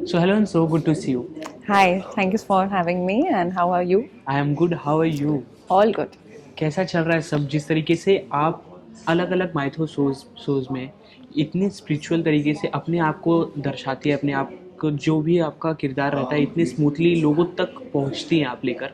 So hello and so good to see you. Hi, thank you for having me. And how are you? I am good. How are you? All good. कैसा चल रहा है सब? जिस तरीके से आप अलग अलग माइथो शोज में इतने स्पिरिचुअल तरीके से अपने आप को दर्शाती है, अपने आप को जो भी आपका किरदार रहता है इतने स्मूथली लोगों तक पहुंचती हैं आप लेकर,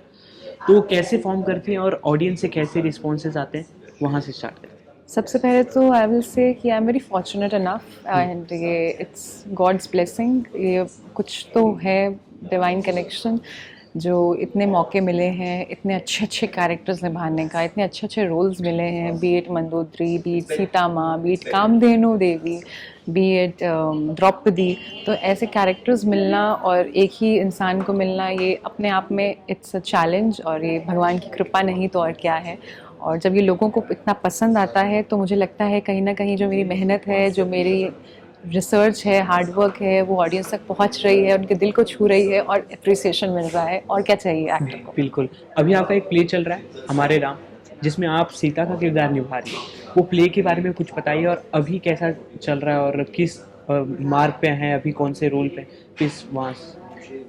तो कैसे फॉर्म करती हैं और ऑडियंस से कैसे रिस्पॉन्सेज आते हैं, वहाँ से स्टार्ट करते सबसे पहले तो आई विल से कि I am very fortunate enough and ये इट्स गॉड्स ब्लेसिंग। ये कुछ तो है डिवाइन कनेक्शन जो इतने मौके मिले हैं, इतने अच्छे अच्छे कैरेक्टर्स निभाने का, इतने अच्छे अच्छे रोल्स मिले हैं, be it Mandodari, be it Sita माँ, बी इट कामधेनु देवी, बी इट द्रौपदी। तो ऐसे कैरेक्टर्स मिलना और एक ही इंसान को मिलना, ये अपने आप में इट्स अ चैलेंज और ये भगवान की कृपा नहीं तो और क्या है। और जब ये लोगों को इतना पसंद आता है तो मुझे लगता है कहीं ना कहीं जो मेरी मेहनत है, जो मेरी रिसर्च है, हार्ड वर्क है, वो ऑडियंस तक पहुंच रही है, उनके दिल को छू रही है और अप्रिसिएशन मिल रहा है। और क्या चाहिए एक्टर हैं? को। बिल्कुल। अभी आपका एक प्ले चल रहा है हमारे राम, जिसमें आप सीता का किरदार निभा रही हैं। वो प्ले के बारे में कुछ बताइए और अभी कैसा चल रहा है और किस मार्ग पे हैं अभी, कौन से रोल पे, किस वहाँ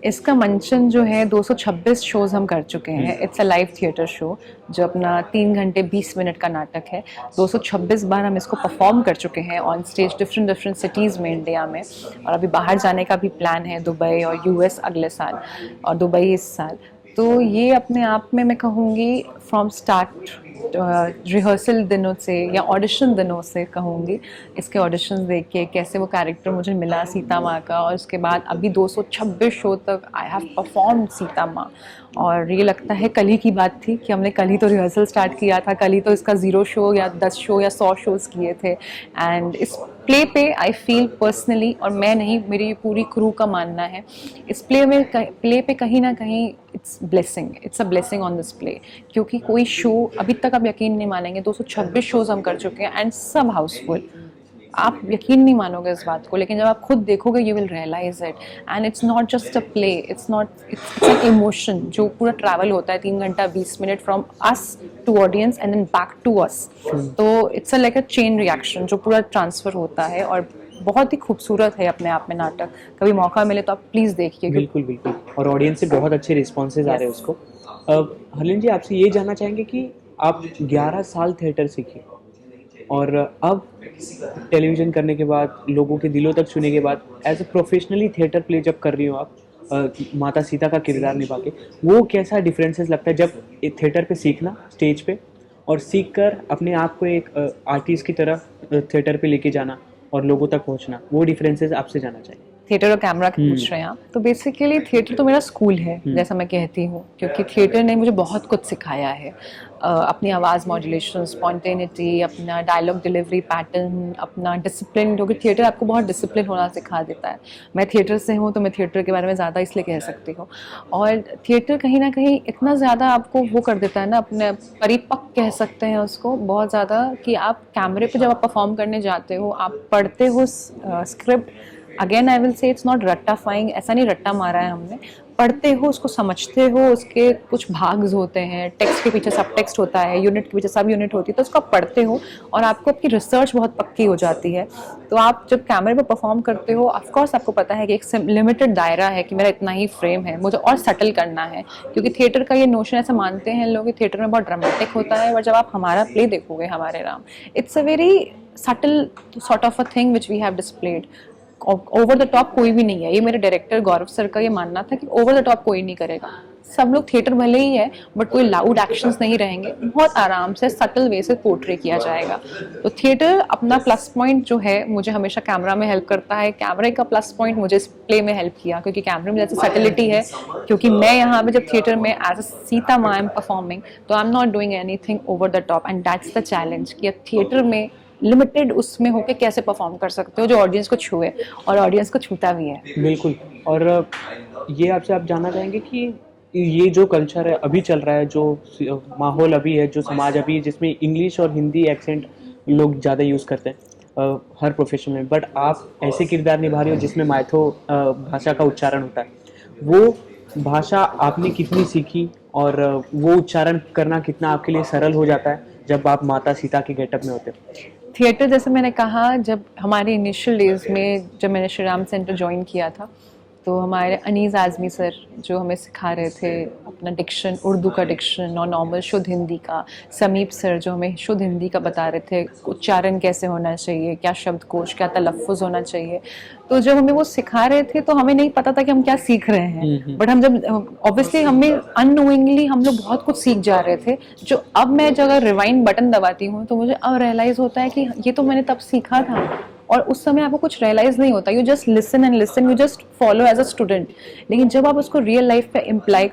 इसका मंचन जो है 226 शोज़ हम कर चुके हैं। It's a live theatre show जो अपना 3 घंटे 20 मिनट का नाटक है। 226 बार हम इसको परफॉर्म कर चुके हैं on stage different different cities में इंडिया में। और अभी बाहर जाने का भी प्लान है, दुबई और यूएस अगले साल और दुबई इस साल। तो ये अपने आप में मैं कहूँगी फ्रॉम स्टार्ट रिहर्सल दिनों से या ऑडिशन दिनों से कहूँगी, इसके ऑडिशन देख के कैसे वो कैरेक्टर मुझे मिला सीता माँ का, और उसके बाद अभी 226 शो तक आई हैव परफॉर्म सीता माँ। और ये लगता है कल ही की बात थी कि हमने कल ही तो रिहर्सल स्टार्ट किया था, कल ही तो इसका 0 शो या 10 शो या 100 शोज़ किए थे। एंड इस प्ले पे आई फील पर्सनली, और मैं नहीं, मेरी पूरी क्रू का मानना है, इस प्ले पे कहीं ना कहीं it's a blessing on this play. क्योंकि कोई शो अभी तक आप यकीन नहीं मानेंगे, 226 शोज़ हम कर चुके हैं एंड सब हाउसफुल। आप यकीन नहीं मानोगे इस बात को, लेकिन जब आप खुद देखोगे you will realize it. And it's not just a play, it's an emotion जो पूरा ट्रैवल होता है 3 घंटा 20 minute from us to audience and then back to us. तो it's like a chain reaction जो पूरा ट्रांसफर होता है और बहुत ही खूबसूरत है अपने आप में नाटक। कभी मौका मिले तो आप प्लीज़ देखिए। बिल्कुल बिल्कुल। और ऑडियंस से बहुत अच्छे रिस्पॉन्सेज आ रहे हैं उसको। हलिन जी, आपसे ये जानना चाहेंगे कि आप 11 साल थिएटर सीखे और अब टेलीविज़न करने के बाद, लोगों के दिलों तक छूने के बाद, as a professionally theatre play जब कर रही हो आप, माता सीता का किरदार निभा के, वो कैसा डिफरेंसेस लगता है जब एक थिएटर पे सीखना स्टेज पे और सीख कर अपने आप को एक आर्टिस्ट की तरह थिएटर पे लेके जाना और लोगों तक पहुंचना, वो डिफरेंसेस आपसे जानना चाहिए। थिएटर और कैमरा की पूछ रहे हैं आप, तो बेसिकली थिएटर तो मेरा स्कूल है जैसा मैं कहती हूँ, क्योंकि थिएटर ने मुझे बहुत कुछ सिखाया है। अपनी आवाज़ मॉड्यूलेशन, स्पॉन्टेनिटी, अपना डायलॉग डिलीवरी पैटर्न, अपना डिसिप्लिन, क्योंकि थिएटर आपको बहुत डिसिप्लिन होना सिखा देता है। मैं थिएटर से हूँ तो मैं थिएटर के बारे में ज़्यादा इसलिए कह सकती हूँ। और थिएटर कहीं ना कहीं इतना ज़्यादा आपको वो कर देता है ना, अपने परिपक्व कह सकते हैं उसको बहुत ज़्यादा, कि आप कैमरे पे जब आप परफॉर्म करने जाते हो, आप पढ़ते हो script. Again I will say it's not रट्टाफाइंग, ऐसा नहीं रट्टा मारा है हमने। पढ़ते हो उसको, समझते हो, उसके कुछ भाग्स होते हैं, टेक्स्ट के पीछे सब टेक्स्ट होता है, यूनिट के पीछे सब यूनिट होती है, तो उसको आप पढ़ते हो और आपको आपकी रिसर्च बहुत पक्की हो जाती है। तो आप जब कैमरे पे परफॉर्म करते हो, ऑफकोर्स आपको पता है कि एक लिमिटेड दायरा है कि मेरा इतना ही फ्रेम है, मुझे और सेटल करना है। क्योंकि थिएटर का ये नोशन ऐसा मानते हैं लोग कि थिएटर में बहुत ड्रामेटिक होता है, और जब आप हमारा प्ले देखोगे हमारे Ram, it's a very subtle sort of a thing which we have displayed. Over the top कोई भी नहीं है, ये मेरे डायरेक्टर गौरव सर का ये मानना था कि ओवर द टॉप कोई नहीं करेगा। सब लोग थिएटर भले ही है बट कोई लाउड एक्शंस नहीं रहेंगे, बहुत आराम से सटल वे से पोर्ट्रे किया जाएगा। तो थिएटर अपना प्लस पॉइंट जो है मुझे हमेशा कैमरा में हेल्प करता है, कैमरे का प्लस पॉइंट मुझे इस प्ले में हेल्प किया क्योंकि कैमरे में जैसे सटलिटी है। क्योंकि मैं यहाँ पे जब थिएटर में एज अ सीता माँ एम परफॉर्मिंग, तो I am not doing anything over the top, and that's the challenge कि थिएटर में लिमिटेड उसमें होके कैसे परफॉर्म कर सकते हो जो ऑडियंस को छुए, और ऑडियंस को छूता भी है। बिल्कुल। और ये आपसे आप जानना चाहेंगे कि ये जो कल्चर है अभी चल रहा है, जो माहौल अभी है, जो समाज अभी है, जिसमें इंग्लिश और हिंदी एक्सेंट लोग ज़्यादा यूज़ करते हैं हर प्रोफेशन में, बट आप ऐसे किरदार निभा रहे हो जिसमें माइथो भाषा का उच्चारण होता है, वो भाषा आपने कितनी सीखी और वो उच्चारण करना कितना आपके लिए सरल हो जाता है जब आप माता सीता के गेटअप में होते हो? थिएटर जैसे मैंने कहा, जब हमारे इनिशियल डेज में जब मैंने श्री राम सेंटर ज्वाइन किया था, तो हमारे अनीस आज़मी सर जो हमें सिखा रहे थे अपना डिक्शन, उर्दू का डिक्शन और नॉर्मल शुद्ध हिंदी का, समीप सर जो हमें शुद्ध हिंदी का बता रहे थे, उच्चारण कैसे होना चाहिए, क्या शब्दकोश, क्या तलफ़ुज़ होना चाहिए। तो जब हमें वो सिखा रहे थे तो हमें नहीं पता था कि हम क्या सीख रहे हैं, बट हम जब ऑब्वियसली हमें अननोइंगली हम लोग बहुत कुछ सीख जा रहे थे, जो अब मैं जब अगर रिवाइंड बटन दबाती हूँ तो मुझे अब रियलाइज़ होता है कि ये तो मैंने तब सीखा था, और उस समय आपको कुछ रियलाइज नहीं होता, you just listen and listen, you just follow as a student. लेकिन जब आप उसको रियल लाइफ पे अप्लाई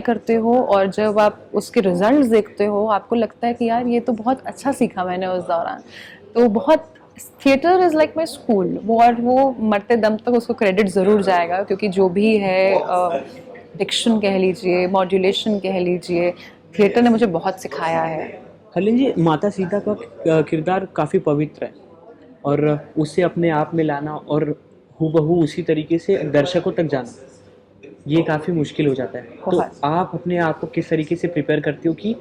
करते हो और जब आप उसके रिजल्ट्स देखते हो, आपको लगता है कि यार ये तो बहुत अच्छा सीखा मैंने उस दौरान। तो बहुत theatre is like my school, वो मरते दम तक उसको क्रेडिट ज़रूर जाएगा, क्योंकि जो भी है डिक्शन कह लीजिए, मॉड्यूलेशन कह लीजिए, थिएटर ने मुझे बहुत सिखाया है। हलीन जी, माता सीता का किरदार काफ़ी पवित्र है और उसे अपने आप में लाना और हूबहू उसी तरीके से दर्शकों तक जाना, ये काफ़ी मुश्किल हो जाता है। तो बहुत। आप अपने आप को किस तरीके से प्रिपेयर करती हो कि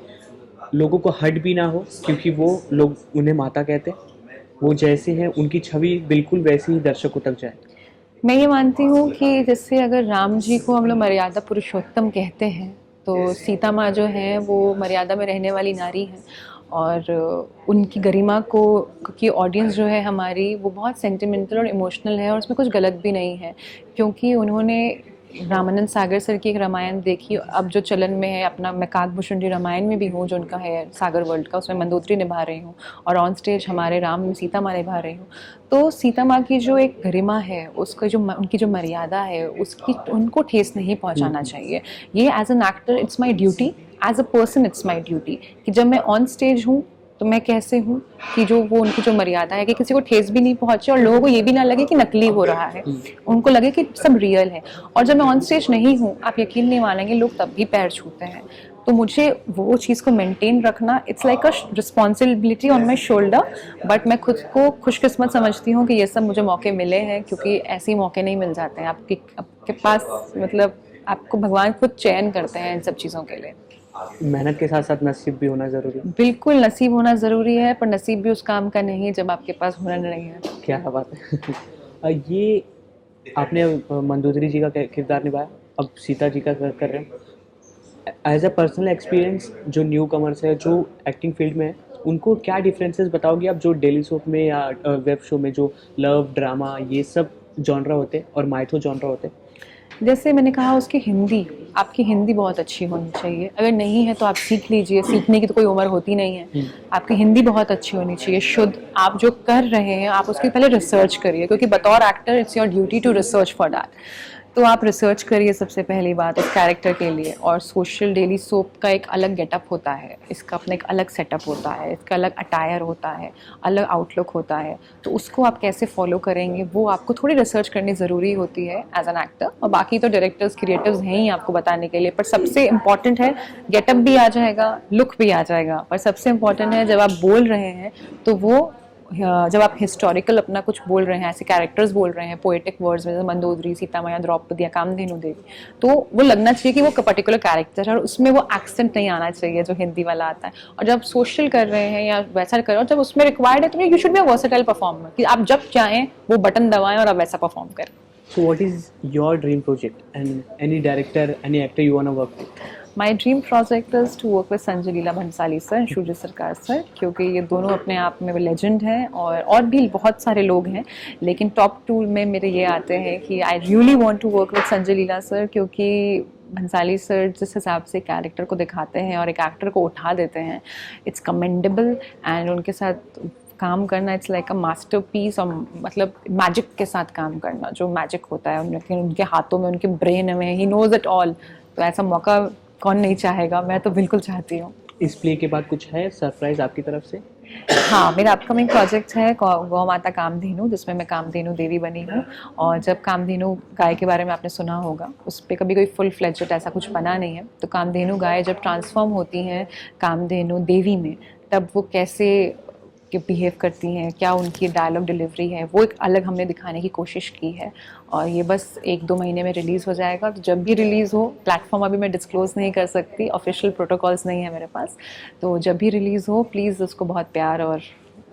लोगों को हर्ट भी ना हो, क्योंकि वो लोग उन्हें माता कहते हैं, वो जैसे हैं उनकी छवि बिल्कुल वैसे ही दर्शकों तक जाए? मैं ये मानती हूँ कि जैसे अगर राम जी को हम लोग मर्यादा पुरुषोत्तम कहते हैं, तो सीता माँ जो है वो मर्यादा में रहने वाली नारी हैं, और उनकी गरिमा को, क्योंकि ऑडियंस जो है हमारी वो बहुत सेंटिमेंटल और इमोशनल है, और उसमें कुछ गलत भी नहीं है, क्योंकि उन्होंने रामानंद सागर सर की एक रामायण देखी, अब जो चलन में है अपना, मैं काकभूषण जी रामायण में भी हूँ जो उनका है सागर वर्ल्ड का, उसमें मंदोत्री निभा रही हूँ, और ऑन स्टेज हमारे राम में सीता माँ निभा रही हूँ। तो सीता माँ की जो एक गरिमा है, उसका जो उनकी जो मर्यादा है, उसकी उनको ठेस नहीं पहुँचाना चाहिए। ये as an actor it's my duty, as a person it's my duty, कि जब मैं ऑन स्टेज हूँ तो मैं कैसे हूँ कि जो वो उनकी जो मर्यादा है कि किसी को ठेस भी नहीं पहुंचे और लोगों को ये भी ना लगे कि नकली हो रहा है, उनको लगे कि सब रियल है। और जब मैं ऑन स्टेज नहीं हूँ, आप यकीन नहीं मानेंगे, लोग तब भी पैर छूते हैं। तो मुझे वो चीज़ को मेंटेन रखना, it's like a responsibility on my shoulder, but मैं खुद को खुशकिस्मत समझती हूँ कि ये सब मुझे मौके मिले हैं, क्योंकि ऐसे ही मौके नहीं मिल जाते हैं आपके पास, मतलब आपको भगवान खुद चयन करते हैं इन सब चीज़ों के लिए। मेहनत के साथ साथ नसीब भी होना ज़रूरी है। बिल्कुल नसीब होना ज़रूरी है, पर नसीब भी उस काम का नहीं है जब आपके पास हुनर नहीं है। क्या बात है। ये आपने मंदोदरी जी का किरदार निभाया, अब सीता जी का कर रहे हैं। एज अ पर्सनल एक्सपीरियंस, जो न्यू कमर्स है, जो एक्टिंग फील्ड में है, उनको क्या डिफरेंसेस बताओगे आप, जो डेली सोप में या वेब शो में जो लव ड्रामा ये सब जॉनरा होते हैं और माइथो जॉनरा होते हैं? जैसे मैंने कहा, उसकी हिंदी, आपकी हिंदी बहुत अच्छी होनी चाहिए, अगर नहीं है तो आप सीख लीजिए, सीखने की तो कोई उम्र होती नहीं है। आपकी हिंदी बहुत अच्छी होनी चाहिए, शुद्ध, आप जो कर रहे हैं आप उसकी पहले रिसर्च करिए, क्योंकि बतौर actor it's your duty to research for that. तो आप रिसर्च करिए सबसे पहली बात उस कैरेक्टर के लिए। और सोशल डेली सोप का एक अलग गेटअप होता है, इसका अपना एक अलग सेटअप होता है, इसका अलग अटायर होता है, अलग आउटलुक होता है, तो उसको आप कैसे फॉलो करेंगे वो आपको थोड़ी रिसर्च करनी ज़रूरी होती है एज एन एक्टर। और बाकी तो डायरेक्टर्स क्रिएटिव्स हैं ही आपको बताने के लिए, पर सबसे इम्पॉर्टेंट है, गेटअप भी आ जाएगा, लुक भी आ जाएगा, पर सबसे इम्पॉर्टेंट है जब आप बोल रहे हैं तो वो, जब आप हिस्टोरिकल अपना कुछ बोल रहे हैं, ऐसे कैरेक्टर्स बोल रहे हैं पोएटिक वर्ड्स में, जैसे मंदोदरी, सीता मैया, द्रौपदी या कामधेनु देवी, तो वो लगना चाहिए कि वो पर्टिकुलर कैरेक्टर है, और उसमें वो एक्सेंट नहीं आना चाहिए जो हिंदी वाला आता है। और जब सोशल कर रहे हैं या वैसा कर रहे हो, जब उसमें रिक्वायर्ड है तो you should be a versatile performer, कि आप जब चाहें वो बटन दबाएं और आप वैसा परफॉर्म करें। So what is your dream project and any director, any actor you want to work with? My dream project is to work with Sanjay Leela Bhansali sir, Surya Sarkar sir, क्योंकि ये दोनों अपने आप में वो लेजेंड हैं, और भी बहुत सारे लोग हैं, लेकिन टॉप 2 में मेरे ये आते हैं कि I really want to work with Sanjay Leela sir, क्योंकि भंसाली सर जिस हिसाब से कैरेक्टर को दिखाते हैं और एक एक्टर को उठा देते हैं, इट्स कमेंडेबल। एंड उनके साथ काम करना इट्स लाइक अ मास्टरपीस, और मतलब मैजिक के साथ काम करना, जो मैजिक होता है उनके हाथों में, उनके ब्रेन में, ही नोज इट ऑल। तो ऐसा मौका कौन नहीं चाहेगा, मैं तो बिल्कुल चाहती हूँ। इस प्ले के बाद कुछ है सरप्राइज आपकी तरफ से? हाँ, मेरा अपकमिंग प्रोजेक्ट है गौ माता कामधेनु, जिसमें मैं कामधेनु देवी बनी हूँ। और जब कामधेनु गाय के बारे में आपने सुना होगा, उस पर कभी कोई फुल फ्लेज्ड ऐसा कुछ बना नहीं है, तो कामधेनु गाय जब ट्रांसफॉर्म होती हैं कामधेनु देवी में, तब वो कैसे कि बिहेव करती हैं, क्या उनकी डायलॉग डिलीवरी है, वो एक अलग हमने दिखाने की कोशिश की है। और ये बस 1-2 महीने में रिलीज़ हो जाएगा। तो जब भी रिलीज़ हो, प्लेटफॉर्म अभी मैं डिस्क्लोज़ नहीं कर सकती, ऑफिशियल प्रोटोकॉल्स नहीं है मेरे पास, तो जब भी रिलीज़ हो प्लीज़ उसको बहुत प्यार और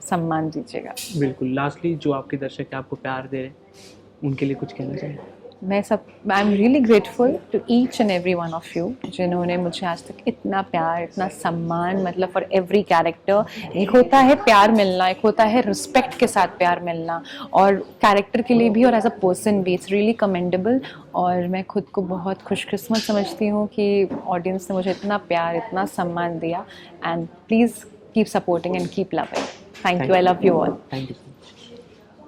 सम्मान दीजिएगा। बिल्कुल। लास्टली, जो आपके दर्शक आपको प्यार दे रहे हैं, उनके लिए कुछ कहना चाहिए? I am really grateful to each and every one of you जिन्होंने मुझे आज तक इतना प्यार, इतना सम्मान, मतलब फॉर एवरी कैरेक्टर। एक होता है प्यार मिलना, एक होता है रिस्पेक्ट के साथ प्यार मिलना, और कैरेक्टर के लिए भी और एज अ पर्सन भी इट्स रियली कमेंडेबल। और मैं खुद को बहुत खुशकिस्मत समझती हूँ कि ऑडियंस ने मुझे इतना प्यार, इतना सम्मान दिया। And please keep supporting and keep loving. Thank you, I love you all. Thank you.